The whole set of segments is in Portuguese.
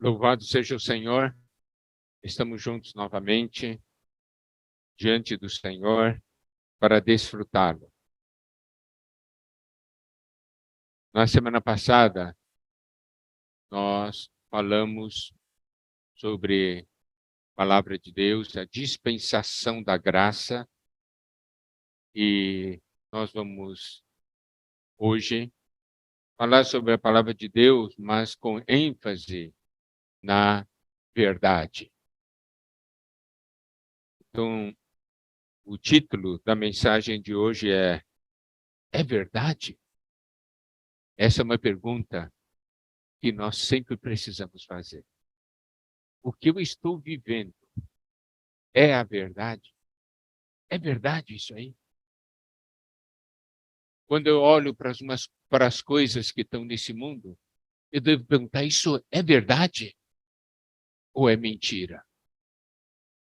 Louvado seja o Senhor, estamos juntos novamente, diante do Senhor, para desfrutá-lo. Na semana passada, nós falamos sobre a palavra de Deus, a dispensação da graça, e nós vamos hoje falar sobre a palavra de Deus, mas com ênfase na verdade. Então, o título da mensagem de hoje é verdade? Essa é uma pergunta que nós sempre precisamos fazer. O que eu estou vivendo é a verdade? É verdade isso aí? Quando eu olho para as coisas que estão nesse mundo, eu devo perguntar, isso é verdade ou é mentira?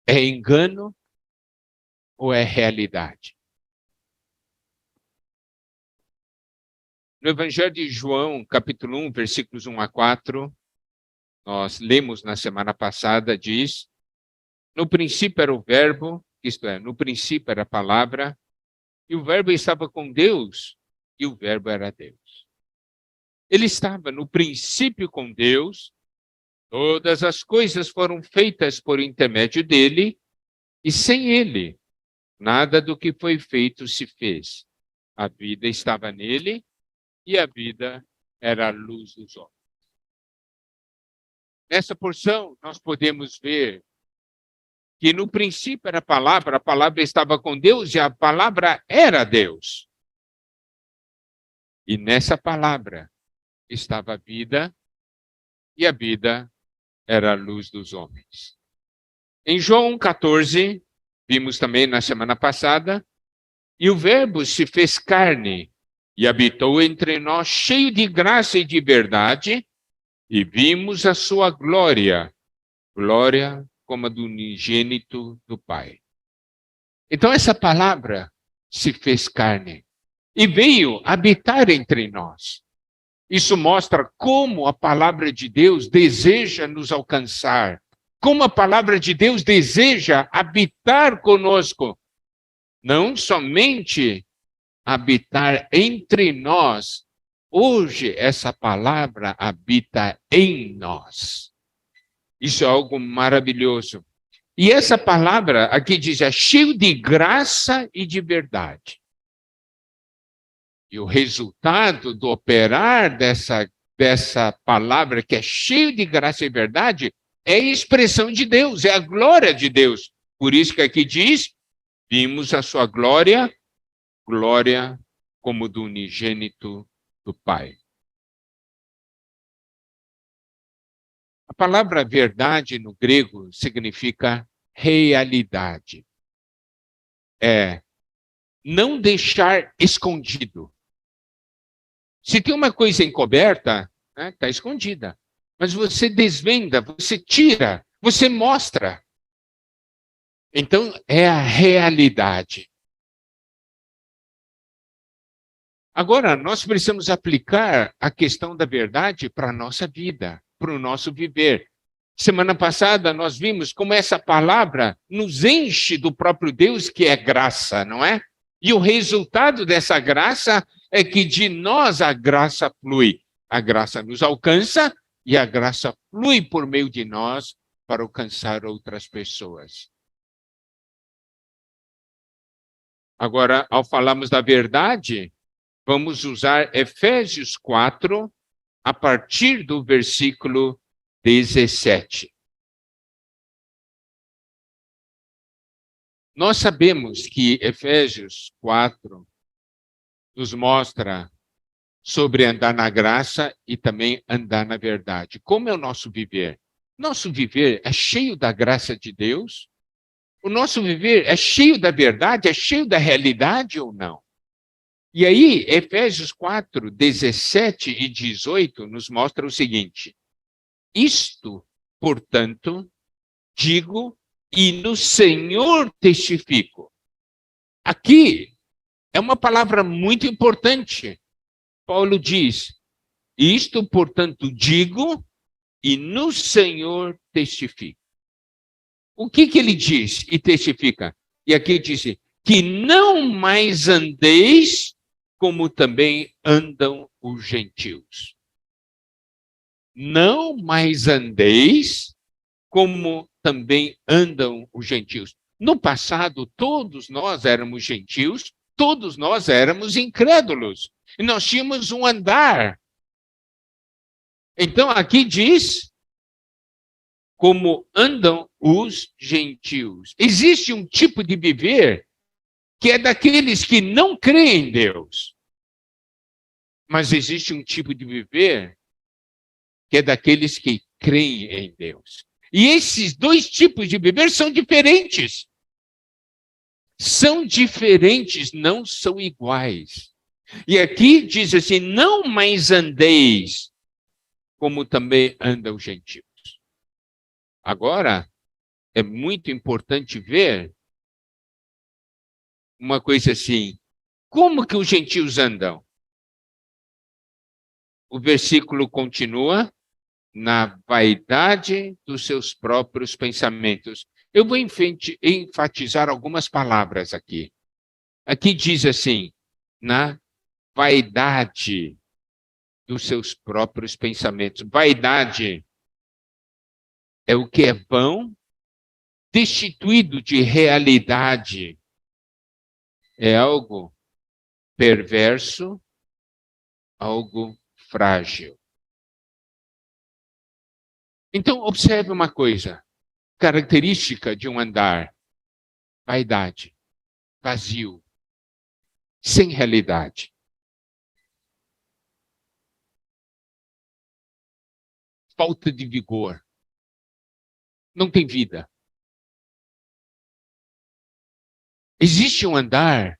É engano ou é realidade? No Evangelho de João, capítulo 1, versículos 1 a 4, nós lemos na semana passada, diz: no princípio era o verbo, isto é, no princípio era a palavra, e o verbo estava com Deus, e o verbo era Deus. Ele estava no princípio com Deus, todas as coisas foram feitas por intermédio dele, e sem ele, nada do que foi feito se fez. A vida estava nele, e a vida era a luz dos homens. Nessa porção, nós podemos ver que no princípio era a palavra estava com Deus e a palavra era Deus. E nessa palavra estava a vida, e a vida era a luz dos homens. Em João 14, vimos também na semana passada, e o verbo se fez carne e habitou entre nós, cheio de graça e de verdade, e vimos a sua glória, glória como a do unigênito do Pai. Então essa palavra se fez carne e veio habitar entre nós. Isso mostra como a palavra de Deus deseja nos alcançar, como a palavra de Deus deseja habitar conosco. Não somente habitar entre nós, hoje essa palavra habita em nós. Isso é algo maravilhoso. E essa palavra aqui diz, é cheio de graça e de verdade. E o resultado do operar dessa palavra, que é cheio de graça e verdade, é a expressão de Deus, é a glória de Deus. Por isso que aqui diz, vimos a sua glória, glória como do unigênito do Pai. A palavra verdade no grego significa realidade. É não deixar escondido. Se tem uma coisa encoberta, está escondida. Mas você desvenda, você tira, você mostra. Então, é a realidade. Agora, nós precisamos aplicar a questão da verdade para a nossa vida, para o nosso viver. Semana passada, nós vimos como essa palavra nos enche do próprio Deus, que é graça, não é? E o resultado dessa graça é que de nós a graça flui. A graça nos alcança e a graça flui por meio de nós para alcançar outras pessoas. Agora, ao falarmos da verdade, vamos usar Efésios 4, a partir do versículo 17. Nós sabemos que Efésios 4 nos mostra sobre andar na graça e também andar na verdade. Como é o nosso viver? Nosso viver é cheio da graça de Deus? O nosso viver é cheio da verdade? É cheio da realidade ou não? E aí, Efésios 4, 17 e 18 nos mostra o seguinte: isto, portanto, digo e no Senhor testifico. Aqui é uma palavra muito importante. Paulo diz, isto, portanto, digo e no Senhor testifica. O que ele diz e testifica? E aqui diz que não mais andeis como também andam os gentios. Não mais andeis como também andam os gentios. No passado, todos nós éramos gentios, todos nós éramos incrédulos. E nós tínhamos um andar. Então, aqui diz como andam os gentios. Existe um tipo de viver que é daqueles que não creem em Deus. Mas existe um tipo de viver que é daqueles que creem em Deus. E esses dois tipos de viver são diferentes. São diferentes, não são iguais. E aqui diz assim: não mais andeis como também andam os gentios. Agora, é muito importante ver uma coisa assim: como que os gentios andam? O versículo continua: na vaidade dos seus próprios pensamentos. Eu vou enfatizar algumas palavras aqui. Aqui diz assim: na vaidade dos seus próprios pensamentos. Vaidade é o que é vão, destituído de realidade. É algo perverso, algo frágil. Então, observe uma coisa. Característica de um andar: vaidade, vazio, sem realidade. Falta de vigor. Não tem vida. Existe um andar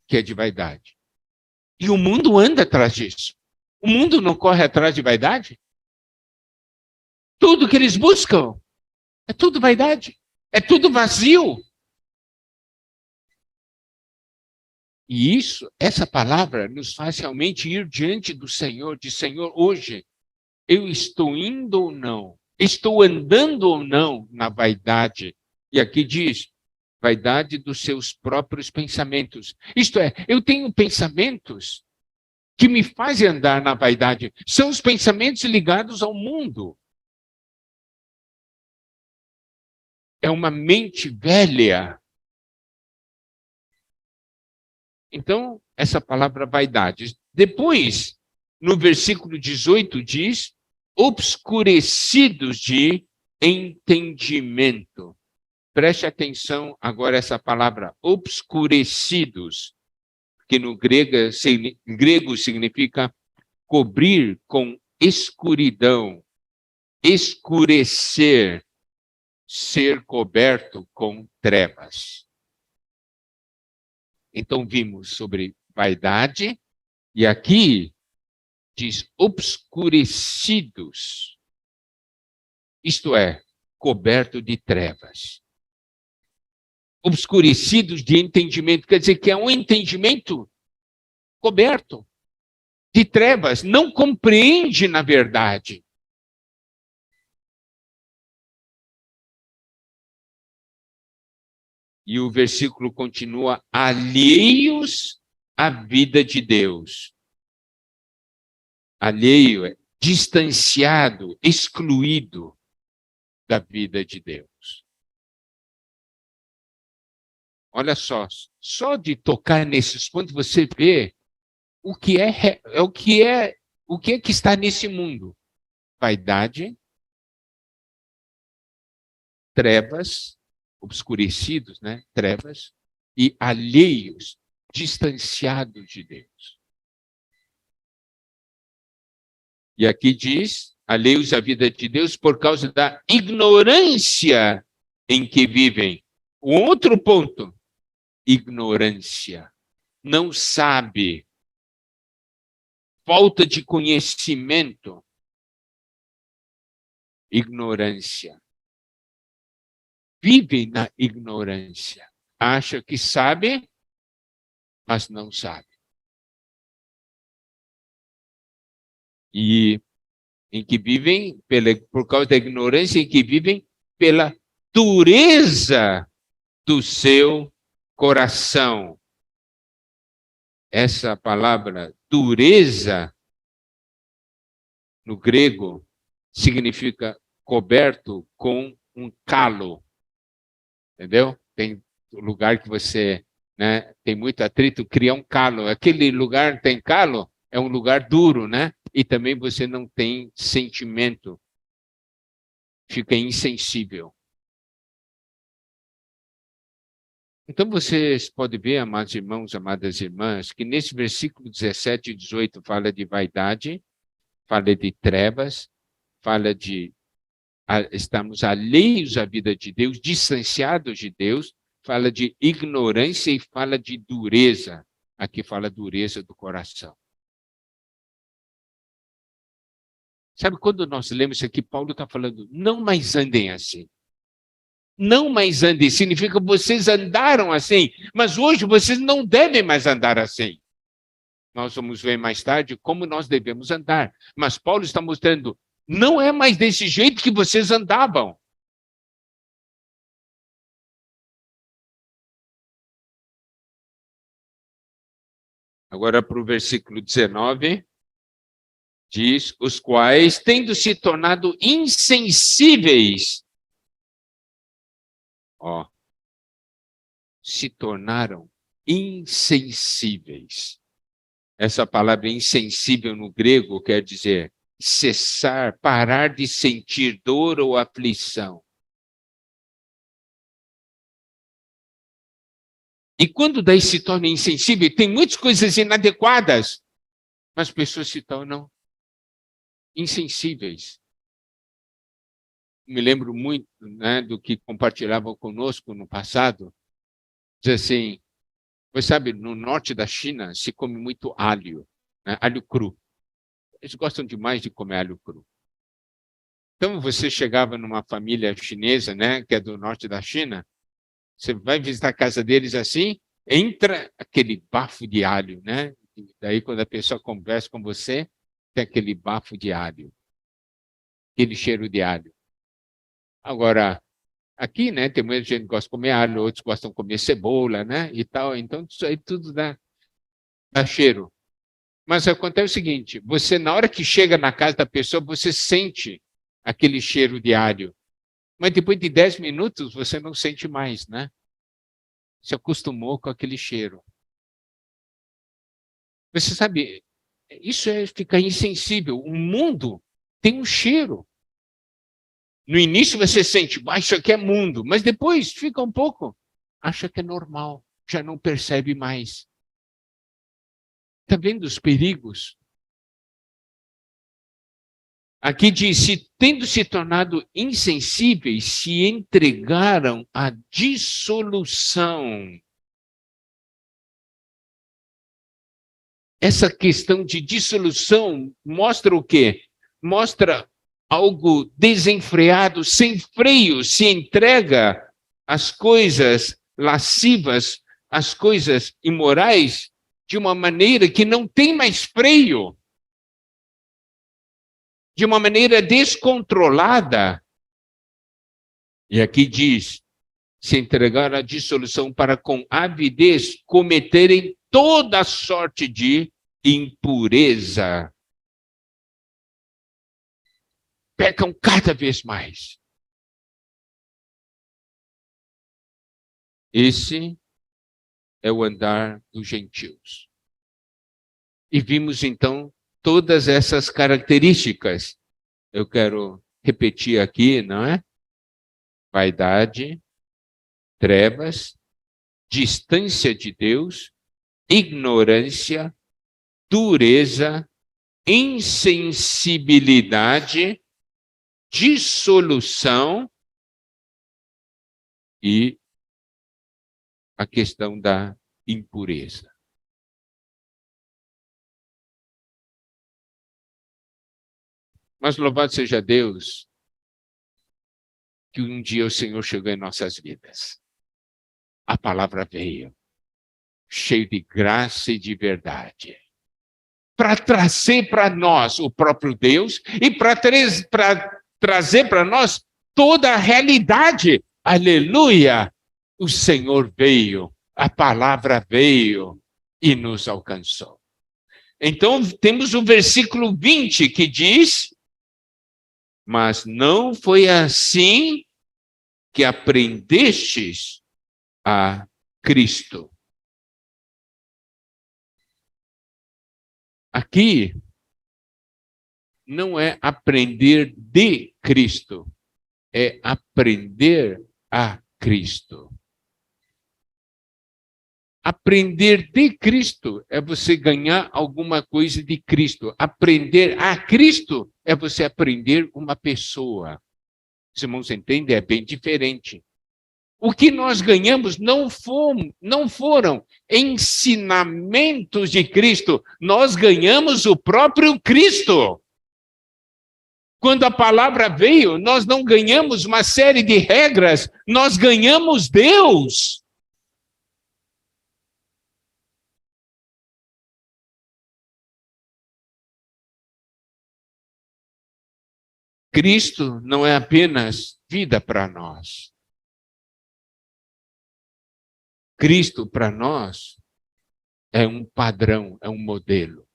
que é de vaidade. E o mundo anda atrás disso. O mundo não corre atrás de vaidade? Tudo que eles buscam é tudo vaidade. É tudo vazio. E essa palavra nos faz realmente ir diante do Senhor, de Senhor, hoje, eu estou indo ou não? Estou andando ou não na vaidade? E aqui diz, vaidade dos seus próprios pensamentos. Isto é, eu tenho pensamentos que me fazem andar na vaidade. São os pensamentos ligados ao mundo. É uma mente velha. Então, essa palavra vaidade. Depois, no versículo 18, diz: obscurecidos de entendimento. Preste atenção agora a essa palavra, obscurecidos, que no grego significa cobrir com escuridão, escurecer, ser coberto com trevas. Então vimos sobre vaidade, e aqui diz obscurecidos, isto é, coberto de trevas. Obscurecidos de entendimento, quer dizer que é um entendimento coberto de trevas, não compreende na verdade. E o versículo continua: alheios à vida de Deus. Alheio é distanciado, excluído da vida de Deus. Olha só de tocar nesses pontos você vê o que que está nesse mundo. Vaidade, trevas, obscurecidos, né? Trevas, e alheios, distanciados de Deus. E aqui diz, alheios à vida de Deus por causa da ignorância em que vivem. O outro ponto, ignorância. Não sabe. Falta de conhecimento. Ignorância. Vive na ignorância. Acha que sabe, mas não sabe. E em que vivem por causa da ignorância, em que vivem pela dureza do seu coração. Essa palavra dureza, no grego, significa coberto com um calo. Entendeu? Tem lugar que você, né, tem muito atrito, cria um calo. Aquele lugar que tem calo é um lugar duro, né? E também você não tem sentimento. Fica insensível. Então vocês podem ver, amados irmãos, amadas irmãs, que nesse versículo 17 e 18 fala de vaidade, fala de trevas, fala de estamos alheios à vida de Deus, distanciados de Deus, fala de ignorância e fala de dureza. Aqui fala dureza do coração. Sabe, quando nós lemos isso aqui, Paulo está falando, não mais andem assim. Não mais andem, significa que vocês andaram assim, mas hoje vocês não devem mais andar assim. Nós vamos ver mais tarde como nós devemos andar. Mas Paulo está mostrando, não é mais desse jeito que vocês andavam. Agora para o versículo 19, diz, os quais, tendo se tornado insensíveis, se tornaram insensíveis. Essa palavra insensível no grego quer dizer cessar, parar de sentir dor ou aflição. E quando daí se torna insensível, tem muitas coisas inadequadas, mas as pessoas se tornam insensíveis. Me lembro muito, né, do que compartilhavam conosco no passado. Diz assim, você sabe, no norte da China se come muito alho, né, alho cru. Eles gostam demais de comer alho cru. Então, você chegava numa família chinesa, né, que é do norte da China, você vai visitar a casa deles assim, entra aquele bafo de alho, né? E daí, quando a pessoa conversa com você, tem aquele bafo de alho, aquele cheiro de alho. Agora, aqui, né, tem muita gente que gosta de comer alho, outros gostam de comer cebola, né, e tal. Então, isso aí tudo dá cheiro. Mas acontece o seguinte, você, na hora que chega na casa da pessoa, você sente aquele cheiro de alho. Mas depois de 10 minutos, você não sente mais, né? Se acostumou com aquele cheiro. Você sabe, isso é ficar insensível. O mundo tem um cheiro. No início você sente, isso aqui é mundo, mas depois fica um pouco, acha que é normal, já não percebe mais. Está vendo os perigos? Aqui diz, tendo se tornado insensíveis, se entregaram à dissolução. Essa questão de dissolução mostra o quê? Mostra algo desenfreado, sem freio, se entrega às coisas lascivas, às coisas imorais, de uma maneira que não tem mais freio, de uma maneira descontrolada. E aqui diz, se entregar à dissolução para com avidez cometerem toda sorte de impureza. Pecam cada vez mais. Esse é o andar dos gentios. E vimos então todas essas características. Eu quero repetir aqui, não é? Vaidade, trevas, distância de Deus, ignorância, dureza, insensibilidade, dissolução e a questão da impureza. Mas louvado seja Deus que um dia o Senhor chegou em nossas vidas. A palavra veio, cheio de graça e de verdade. para trazer para nós o próprio Deus e para trazer para nós toda a realidade. Aleluia! O Senhor veio, a palavra veio e nos alcançou. Então, temos o versículo 20 que diz: mas não foi assim que aprendestes a Cristo. Aqui não é aprender de Cristo, é aprender a Cristo. Aprender de Cristo é você ganhar alguma coisa de Cristo. Aprender a Cristo é você aprender uma pessoa. Os irmãos entendem? É bem diferente. O que nós ganhamos não foram ensinamentos de Cristo. Nós ganhamos o próprio Cristo. Quando a palavra veio, nós não ganhamos uma série de regras, nós ganhamos Deus. Cristo não é apenas vida para nós. Cristo para nós é um padrão, é um modelo.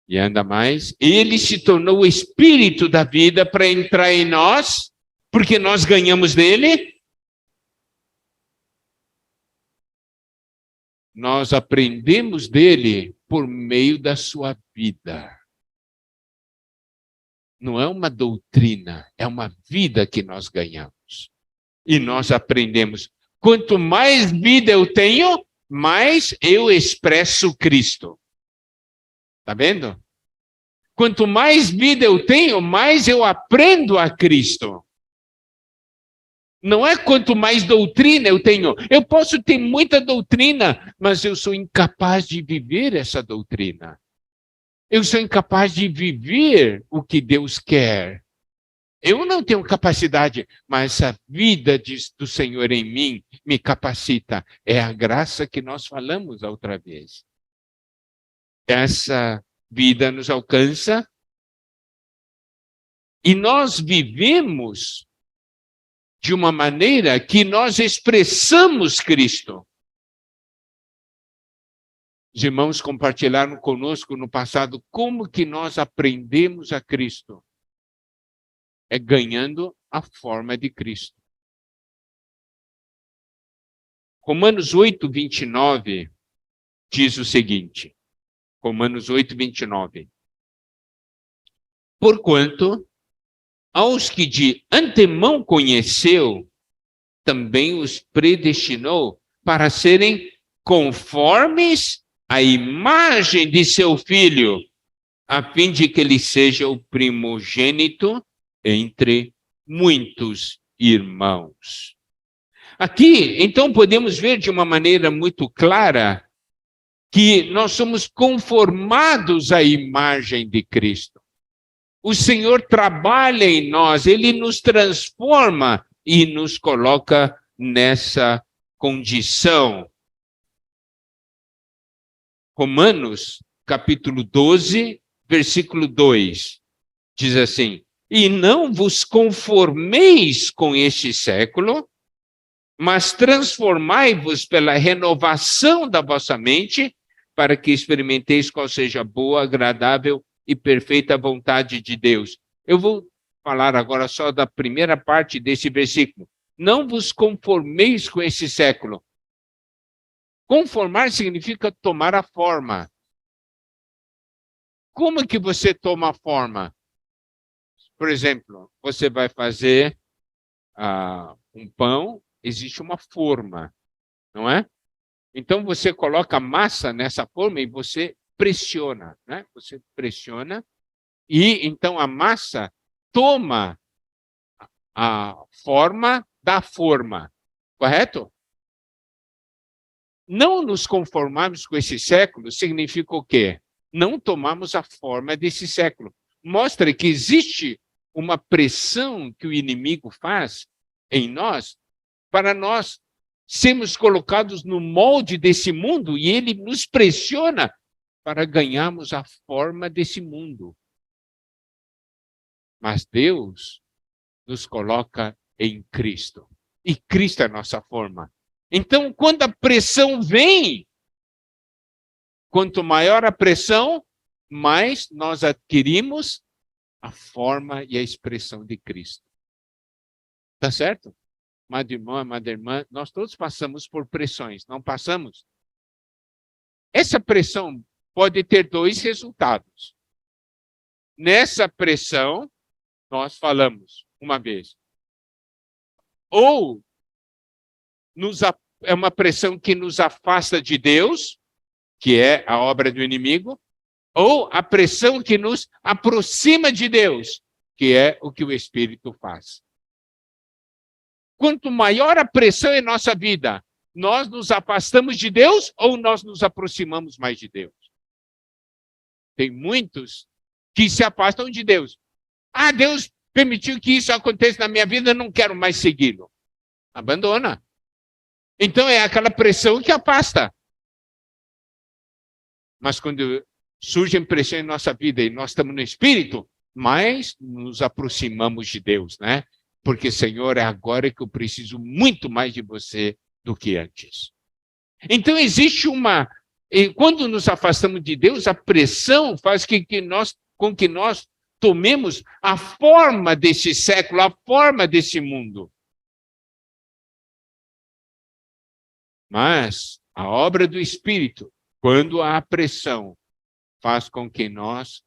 E ainda mais, ele se tornou o espírito da vida para entrar em nós, porque nós ganhamos dele. Nós aprendemos dele por meio da sua vida. Não é uma doutrina, é uma vida que nós ganhamos. E nós aprendemos. Quanto mais vida eu tenho, mais eu expresso Cristo. Está vendo? Quanto mais vida eu tenho, mais eu aprendo a Cristo. Não é quanto mais doutrina eu tenho. Eu posso ter muita doutrina, mas eu sou incapaz de viver essa doutrina. Eu sou incapaz de viver o que Deus quer. Eu não tenho capacidade, mas a vida do Senhor em mim me capacita. É a graça que nós falamos a outra vez. Essa vida nos alcança e nós vivemos de uma maneira que nós expressamos Cristo. Os irmãos compartilharam conosco no passado como que nós aprendemos a Cristo. É ganhando a forma de Cristo. Romanos 8, 29 diz o seguinte. Romanos 8, 29. Porquanto, aos que de antemão conheceu, também os predestinou para serem conformes à imagem de seu Filho, a fim de que ele seja o primogênito entre muitos irmãos. Aqui, então, podemos ver de uma maneira muito clara que nós somos conformados à imagem de Cristo. O Senhor trabalha em nós, Ele nos transforma e nos coloca nessa condição. Romanos, capítulo 12, versículo 2, diz assim: e não vos conformeis com este século, mas transformai-vos pela renovação da vossa mente, para que experimenteis qual seja a boa, agradável e perfeita vontade de Deus. Eu vou falar agora só da primeira parte desse versículo. Não vos conformeis com esse século. Conformar significa tomar a forma. Como que você toma a forma? Por exemplo, você vai fazer um pão, existe uma forma, não é? Então você coloca massa nessa forma e você pressiona, né? Você pressiona e então a massa toma a forma da forma, correto? Não nos conformarmos com esse século significa o quê? Não tomamos a forma desse século. Mostra que existe uma pressão que o inimigo faz em nós para nós sermos colocados no molde desse mundo e ele nos pressiona para ganharmos a forma desse mundo. Mas Deus nos coloca em Cristo. E Cristo é a nossa forma. Então, quando a pressão vem, quanto maior a pressão, mais nós adquirimos a forma e a expressão de Cristo. Tá certo? Amado irmão, amada irmã, nós todos passamos por pressões, não passamos? Essa pressão pode ter dois resultados. Nessa pressão, nós falamos uma vez. Ou é uma pressão que nos afasta de Deus, que é a obra do inimigo, ou a pressão que nos aproxima de Deus, que é o que o Espírito faz. Quanto maior a pressão em nossa vida, nós nos afastamos de Deus ou nós nos aproximamos mais de Deus? Tem muitos que se afastam de Deus. Ah, Deus permitiu que isso aconteça na minha vida, eu não quero mais segui-lo. Abandona. Então é aquela pressão que afasta. Mas quando surge pressão em nossa vida e nós estamos no Espírito, mais nos aproximamos de Deus, né? Porque, Senhor, é agora que eu preciso muito mais de você do que antes. Então existe uma... E quando nos afastamos de Deus, a pressão faz com que nós tomemos a forma desse século, a forma desse mundo. Mas a obra do Espírito, quando há pressão, faz com que nós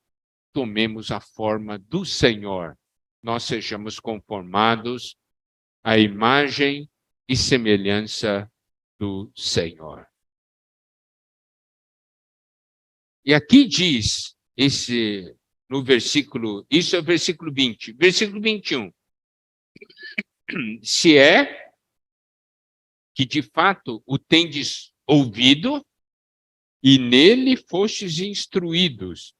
tomemos a forma do Senhor. Nós sejamos conformados à imagem e semelhança do Senhor. E aqui diz, no versículo, isso é o versículo 20, versículo 21. Se é que de fato o tendes ouvido e nele fostes instruídos,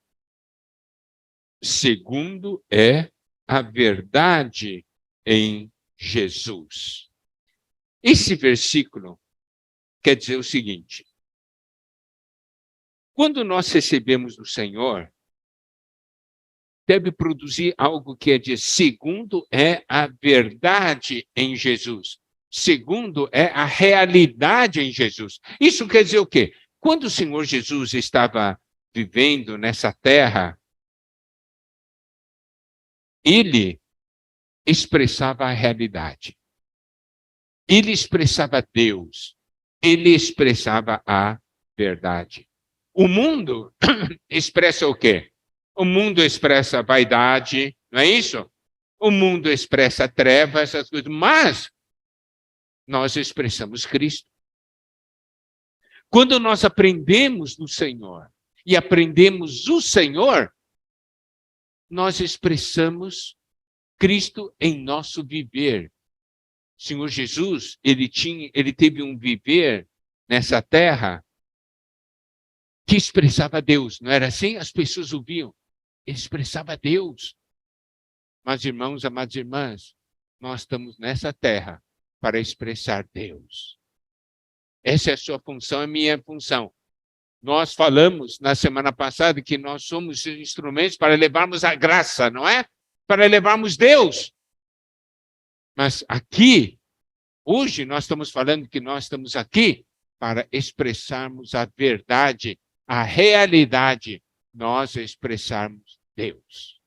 segundo é a verdade em Jesus. Esse versículo quer dizer o seguinte: quando nós recebemos do Senhor, deve produzir algo que é de segundo é a verdade em Jesus. Segundo é a realidade em Jesus. Isso quer dizer o quê? Quando o Senhor Jesus estava vivendo nessa terra, ele expressava a realidade. Ele expressava Deus. Ele expressava a verdade. O mundo expressa o quê? O mundo expressa vaidade, não é isso? O mundo expressa trevas, essas coisas, mas nós expressamos Cristo. Quando nós aprendemos do Senhor e aprendemos o Senhor, nós expressamos Cristo em nosso viver. O Senhor Jesus, ele teve um viver nessa terra que expressava Deus, não era assim? As pessoas ouviam, ele expressava Deus. Mas, irmãos, amadas irmãs, nós estamos nessa terra para expressar Deus. Essa é a sua função, é a minha função. Nós falamos na semana passada que nós somos instrumentos para levarmos a graça, não é? Para levarmos Deus. Mas aqui, hoje, nós estamos falando que nós estamos aqui para expressarmos a verdade, a realidade, nós expressarmos Deus.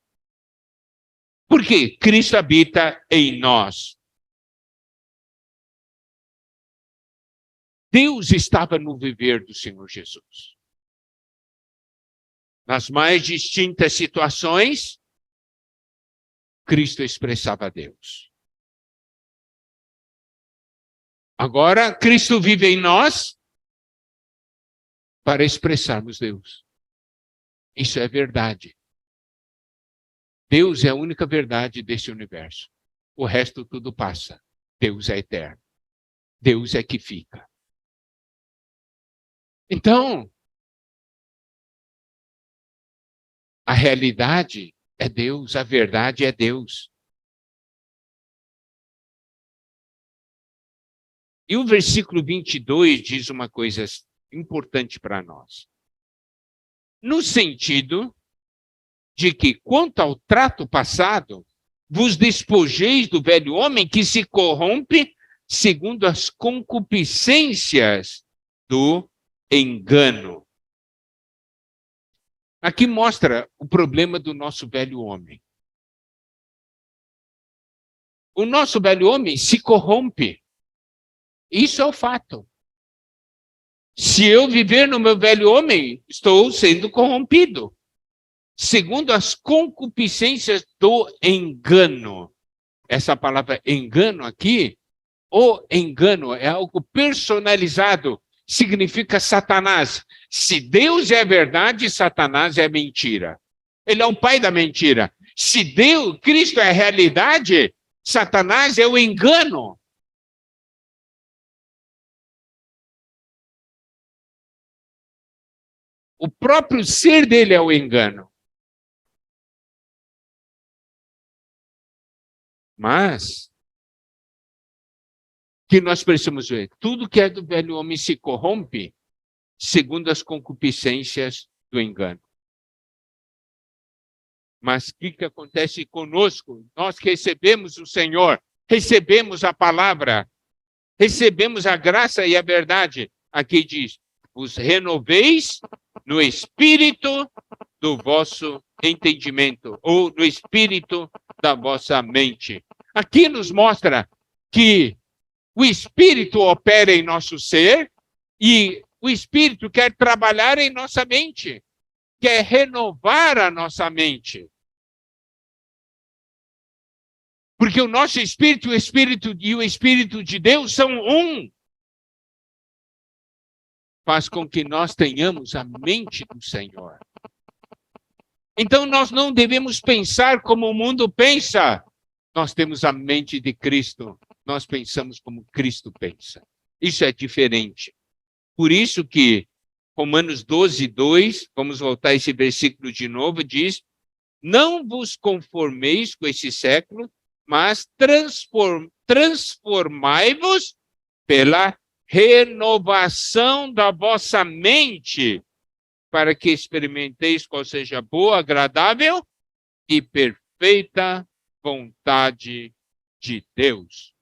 Porque Cristo habita em nós. Deus estava no viver do Senhor Jesus. Nas mais distintas situações, Cristo expressava Deus. Agora, Cristo vive em nós para expressarmos Deus. Isso é verdade. Deus é a única verdade desse universo. O resto tudo passa. Deus é eterno. Deus é que fica. Então, a realidade é Deus, a verdade é Deus. E o versículo 22 diz uma coisa importante para nós. No sentido de que, quanto ao trato passado, vos despojeis do velho homem que se corrompe segundo as concupiscências do engano. Aqui mostra o problema do nosso velho homem. O nosso velho homem se corrompe. Isso é o fato. Se eu viver no meu velho homem, estou sendo corrompido. Segundo as concupiscências do engano. Essa palavra engano aqui, o engano é algo personalizado, significa Satanás. Se Deus é verdade, Satanás é mentira. Ele é o pai da mentira. Se Deus, Cristo é a realidade, Satanás é o engano. O próprio ser dele é o engano. Mas, que nós precisamos ver, tudo que é do velho homem se corrompe segundo as concupiscências do engano. Mas o que acontece conosco? Nós que recebemos o Senhor, recebemos a palavra, recebemos a graça e a verdade. Aqui diz, os renoveis no espírito do vosso entendimento, ou no espírito da vossa mente. Aqui nos mostra que o espírito opera em nosso ser e o espírito quer trabalhar em nossa mente, quer renovar a nossa mente. Porque o nosso espírito, o espírito e o espírito de Deus são um. Faz com que nós tenhamos a mente do Senhor. Então nós não devemos pensar como o mundo pensa. Nós temos a mente de Cristo. Nós pensamos como Cristo pensa. Isso é diferente. Por isso que Romanos 12, 2, vamos voltar a esse versículo de novo, diz: não vos conformeis com esse século, mas transformai-vos pela renovação da vossa mente, para que experimenteis qual seja boa, agradável e perfeita vontade de Deus.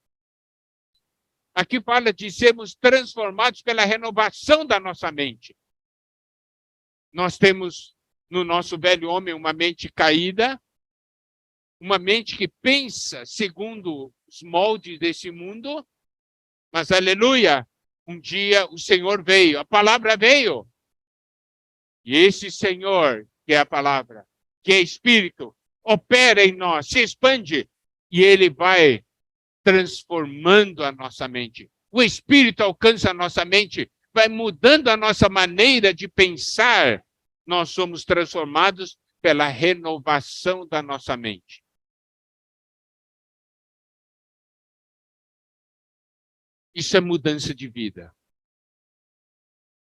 Aqui fala de sermos transformados pela renovação da nossa mente. Nós temos no nosso velho homem uma mente caída, uma mente que pensa segundo os moldes desse mundo, mas, aleluia, um dia o Senhor veio, a palavra veio. E esse Senhor, que é a palavra, que é Espírito, opera em nós, se expande, e ele vai transformando a nossa mente. O Espírito alcança a nossa mente, vai mudando a nossa maneira de pensar. Nós somos transformados pela renovação da nossa mente. Isso é mudança de vida.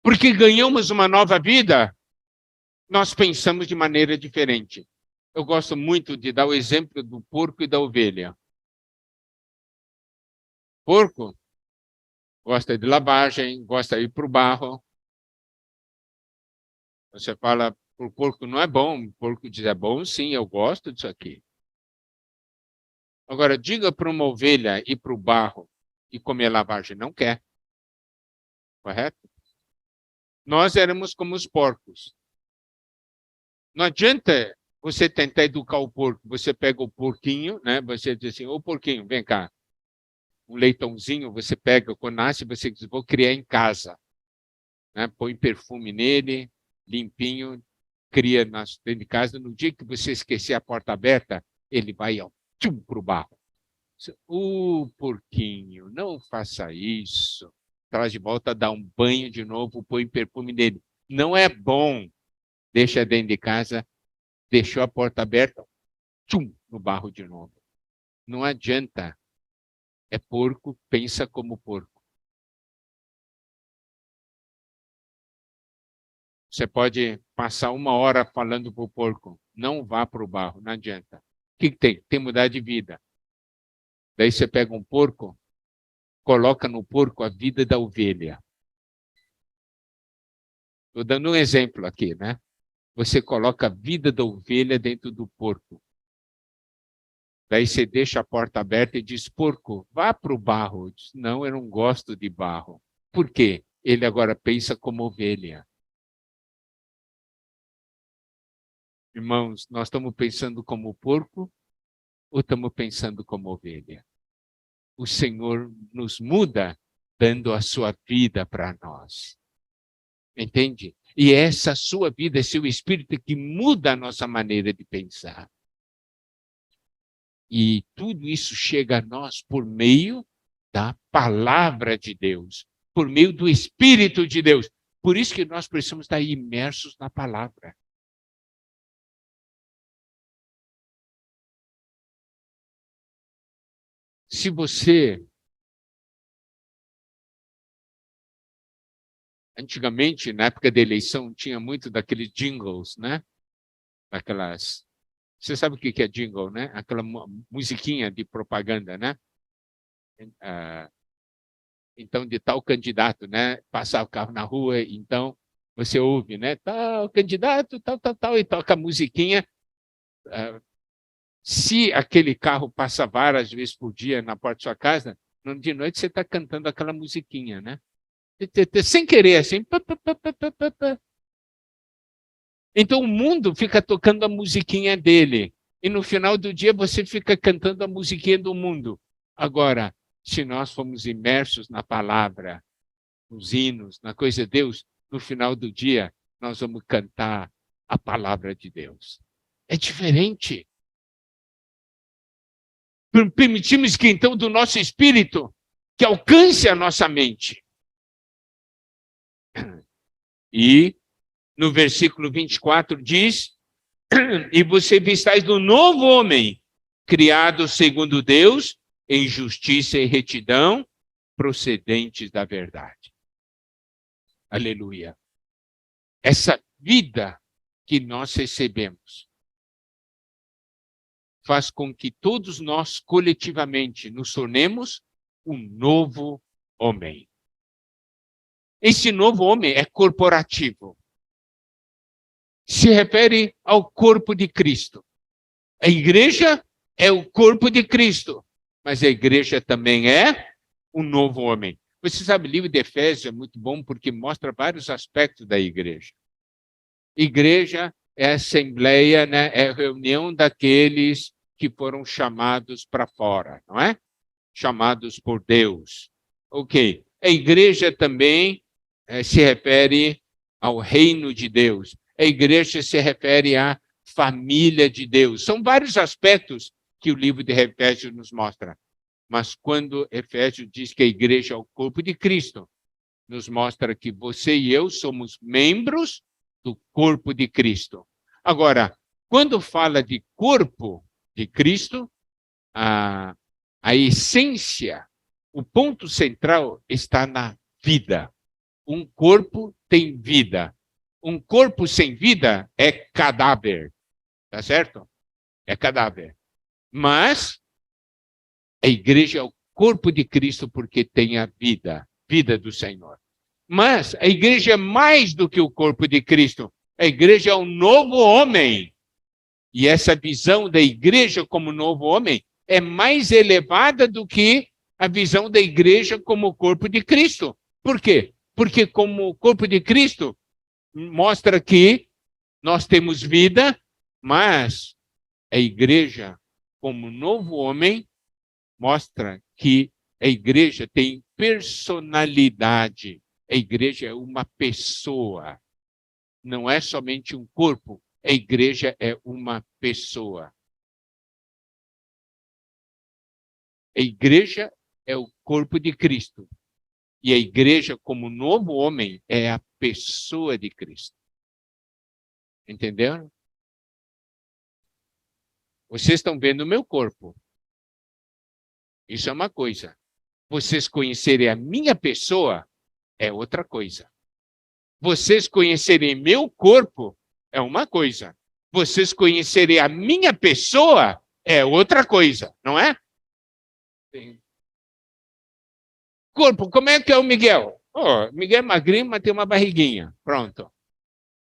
Porque ganhamos uma nova vida, nós pensamos de maneira diferente. Eu gosto muito de dar o exemplo do porco e da ovelha. Porco gosta de lavagem, gosta de ir para o barro. Você fala, o porco não é bom. O porco diz, é bom sim, eu gosto disso aqui. Agora, diga para uma ovelha ir para o barro e comer lavagem, não quer. Correto? Nós éramos como os porcos. Não adianta você tentar educar o porco. Você pega o porquinho, né? Você diz assim, ô porquinho, vem cá. Um leitãozinho, você pega, quando nasce, você diz, vou criar em casa. Né? Põe perfume nele, limpinho, cria dentro de casa. No dia que você esquecer a porta aberta, ele vai para o barro. Porquinho, não faça isso. Traz de volta, dá um banho de novo, põe perfume nele. Não é bom. Deixa dentro de casa, deixou a porta aberta, no barro de novo. Não adianta. É porco, pensa como porco. Você pode passar 1 hora falando para o porco, não vá para o barro, não adianta. O que tem? Tem que mudar de vida. Daí você pega um porco, coloca no porco a vida da ovelha. Estou dando um exemplo aqui, né? Você coloca a vida da ovelha dentro do porco. Daí você deixa a porta aberta e diz, porco, vá para o barro. Diz, não, eu não gosto de barro. Por quê? Ele agora pensa como ovelha. Irmãos, nós estamos pensando como porco ou estamos pensando como ovelha? O Senhor nos muda dando a sua vida para nós. Entende? E essa sua vida, esse o Espírito que muda a nossa maneira de pensar. E tudo isso chega a nós por meio da palavra de Deus, por meio do Espírito de Deus. Por isso que nós precisamos estar imersos na palavra. Se você... Antigamente, na época da eleição, tinha muito daqueles jingles, né? Aquelas... Você sabe o que é jingle, né? Aquela musiquinha de propaganda, né? Então, de tal candidato, né? Passar o carro na rua, então você ouve, né? Tal candidato, tal, e toca a musiquinha. Se aquele carro passa várias vezes por dia na porta da sua casa, de noite você está cantando aquela musiquinha, né? Sem querer, assim. Então o mundo fica tocando a musiquinha dele. E no final do dia você fica cantando a musiquinha do mundo. Agora, se nós formos imersos na palavra, nos hinos, na coisa de Deus, no final do dia nós vamos cantar a palavra de Deus. É diferente. Permitimos que então do nosso espírito que alcance a nossa mente. E no versículo 24 diz, e você vistais do novo homem, criado segundo Deus, em justiça e retidão, procedentes da verdade. Aleluia. Essa vida que nós recebemos faz com que todos nós, coletivamente, nos tornemos um novo homem. Esse novo homem é corporativo. Se refere ao corpo de Cristo. A igreja é o corpo de Cristo, mas a igreja também é um novo homem. Você sabe, o livro de Efésios é muito bom porque mostra vários aspectos da igreja. Igreja é assembleia, né? É a reunião daqueles que foram chamados para fora, não é? Chamados por Deus. Ok. A igreja também se refere ao reino de Deus. A igreja se refere à família de Deus. São vários aspectos que o livro de Efésios nos mostra. Mas quando Efésios diz que a igreja é o corpo de Cristo, nos mostra que você e eu somos membros do corpo de Cristo. Agora, quando fala de corpo de Cristo, a essência, o ponto central está na vida. Um corpo tem vida. Um corpo sem vida é cadáver. Tá certo? É cadáver. Mas a igreja é o corpo de Cristo porque tem a vida do Senhor. Mas a igreja é mais do que o corpo de Cristo. A igreja é um novo homem. E essa visão da igreja como novo homem é mais elevada do que a visão da igreja como o corpo de Cristo. Por quê? Porque como corpo de Cristo mostra que nós temos vida, mas a igreja como novo homem mostra que a igreja tem personalidade. A igreja é uma pessoa. Não é somente um corpo. A igreja é uma pessoa. A igreja é o corpo de Cristo. E a igreja, como novo homem, é a pessoa de Cristo. Entenderam? Vocês estão vendo o meu corpo. Isso é uma coisa. Vocês conhecerem a minha pessoa é outra coisa. Vocês conhecerem meu corpo é uma coisa. Vocês conhecerem a minha pessoa é outra coisa, não é? Sim. corpo, como é que é o Miguel? Oh, Miguel é magrinho, mas tem uma barriguinha. Pronto.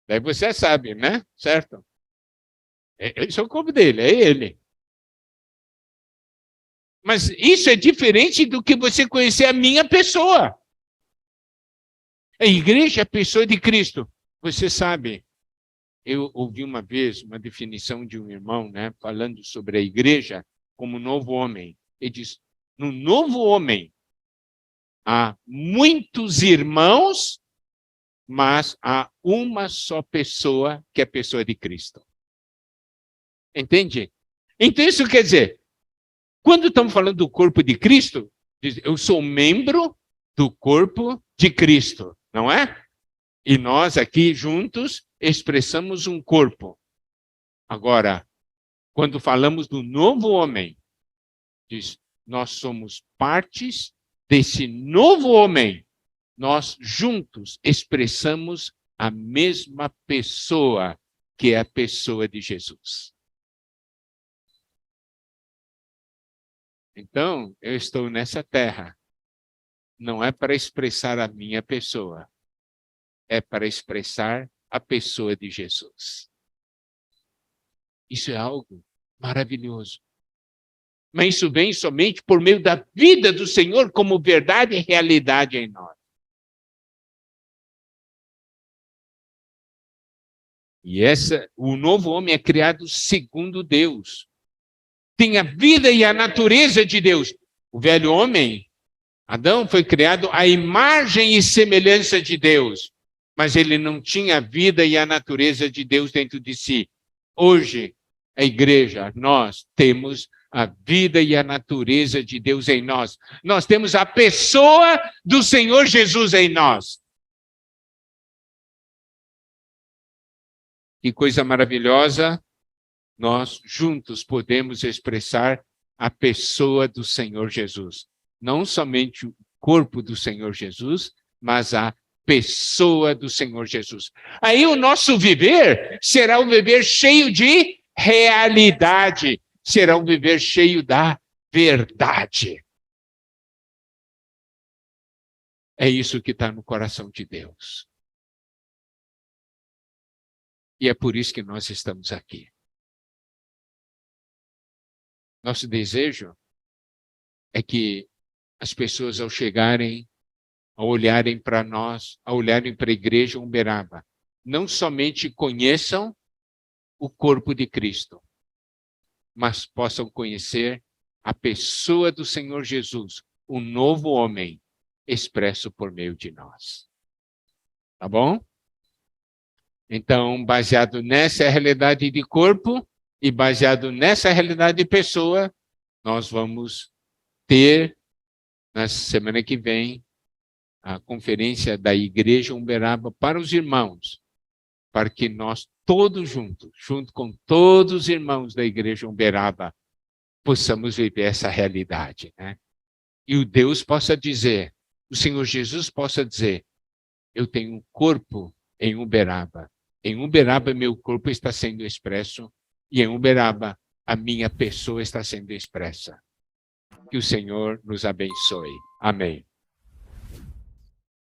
Daí você sabe, né? Certo? Esse é o corpo dele, é ele. Mas isso é diferente do que você conhecer a minha pessoa. A igreja é a pessoa de Cristo. Você sabe, eu ouvi uma vez uma definição de um irmão, né, falando sobre a igreja como novo homem. Ele diz, no novo homem, há muitos irmãos, mas há uma só pessoa, que é a pessoa de Cristo. Entende? Então isso quer dizer, quando estamos falando do corpo de Cristo, eu sou membro do corpo de Cristo, não é? E nós aqui juntos expressamos um corpo. Agora, quando falamos do novo homem, diz, nós somos partes desse novo homem. Nós juntos expressamos a mesma pessoa, que é a pessoa de Jesus. Então, eu estou nessa terra. Não é para expressar a minha pessoa, é para expressar a pessoa de Jesus. Isso é algo maravilhoso. Mas isso vem somente por meio da vida do Senhor como verdade e realidade em nós. E o novo homem é criado segundo Deus. Tem a vida e a natureza de Deus. O velho homem, Adão, foi criado à imagem e semelhança de Deus, mas ele não tinha a vida e a natureza de Deus dentro de si. Hoje, a igreja, nós temos a vida e a natureza de Deus em nós. Nós temos a pessoa do Senhor Jesus em nós. Que coisa maravilhosa, nós juntos podemos expressar a pessoa do Senhor Jesus. Não somente o corpo do Senhor Jesus, mas a pessoa do Senhor Jesus. Aí o nosso viver será um viver cheio de realidade, será um viver cheio da verdade. É isso que está no coração de Deus. E é por isso que nós estamos aqui. Nosso desejo é que as pessoas, ao chegarem, ao olharem para nós, ao olharem para a igreja Uberaba, não somente conheçam o corpo de Cristo, mas possam conhecer a pessoa do Senhor Jesus, o novo homem expresso por meio de nós. Tá bom? Então, baseado nessa realidade de corpo e baseado nessa realidade de pessoa, nós vamos ter, na semana que vem, a conferência da Igreja Uberaba para os irmãos, para que nós todos juntos, junto com todos os irmãos da Igreja Uberaba, possamos viver essa realidade, né? E o Deus possa dizer, o Senhor Jesus possa dizer, eu tenho um corpo em Uberaba. Em Uberaba, meu corpo está sendo expresso, e em Uberaba, a minha pessoa está sendo expressa. Que o Senhor nos abençoe. Amém.